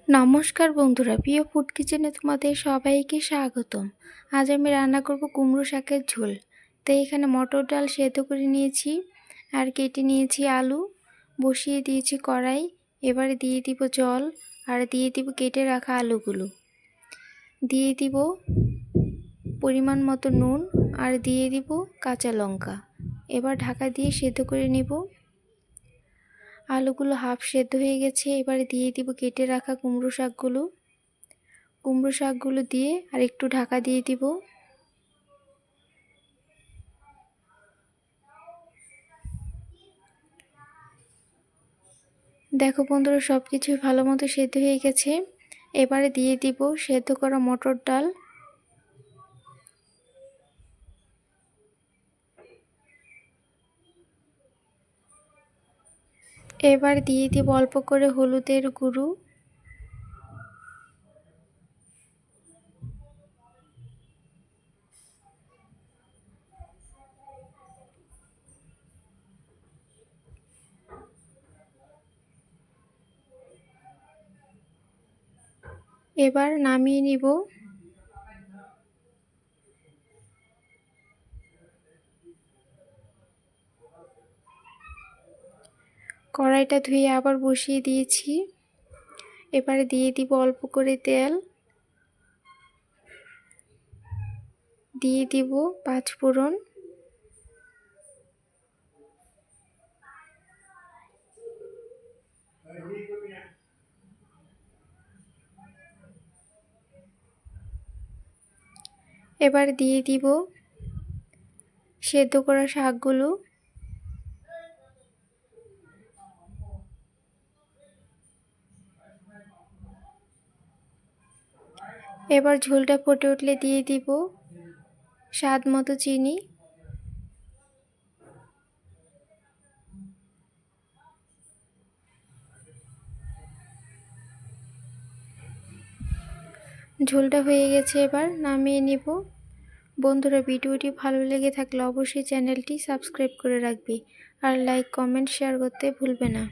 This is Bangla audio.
নমস্কার বন্ধুরা, প্রিয় ফুড কিচেনে তোমাদের সবাইকে স্বাগতম। আজ আমি রান্না করব কুমড়ো শাকের ঝোল। তো এখানে মটর ডাল সেদ্ধ করে নিয়েছি আর কেটে নিয়েছি আলু, বসিয়ে দিয়েছি কড়াই। এবারে দিয়ে দিব জল আর দিয়ে দিব কেটে রাখা আলুগুলো, দিয়ে দিব পরিমাণ মতো নুন আর দিয়ে দিব কাঁচা লঙ্কা। এবার ঢাকা দিয়ে সেদ্ধ করে নিব। আলুগুলো হাফ সেদ্ধ হয়ে গেছে। এবারে দিয়ে দিব কেটে রাখা কুমড়ো শাকগুলো দিয়ে আর একটু ঢাকা দিয়ে দিব। দেখো বন্ধুরা, সব কিছুই ভালো মতো সেদ্ধ হয়ে গেছে। এবারে দিয়ে দিব সেদ্ধ করা মটর ডাল। এবার দিয়ে দিব অল্প করে হলুদের গুঁড়ো, এবার নামিয়ে নিব। কড়াইটা ধুয়ে আবার বসিয়ে দিয়েছি। এবারে দিয়ে দিব অল্প করে তেল, দিয়ে দিব 5 ফোড়ন, এবার দিয়ে দিব সেদ্ধ করা শাকগুলো। এবার ঝোলটা ফুটে উঠলে দিয়ে দিব স্বাদ মতো চিনি। ঝোলটা হয়ে গেছে, এবার নামিয়ে নেব। বন্ধুরা, ভিডিওটি ভালো লেগে থাকলে অবশ্যই চ্যানেলটি সাবস্ক্রাইব করে রাখবে আর লাইক, কমেন্ট, শেয়ার করতে ভুলবে না।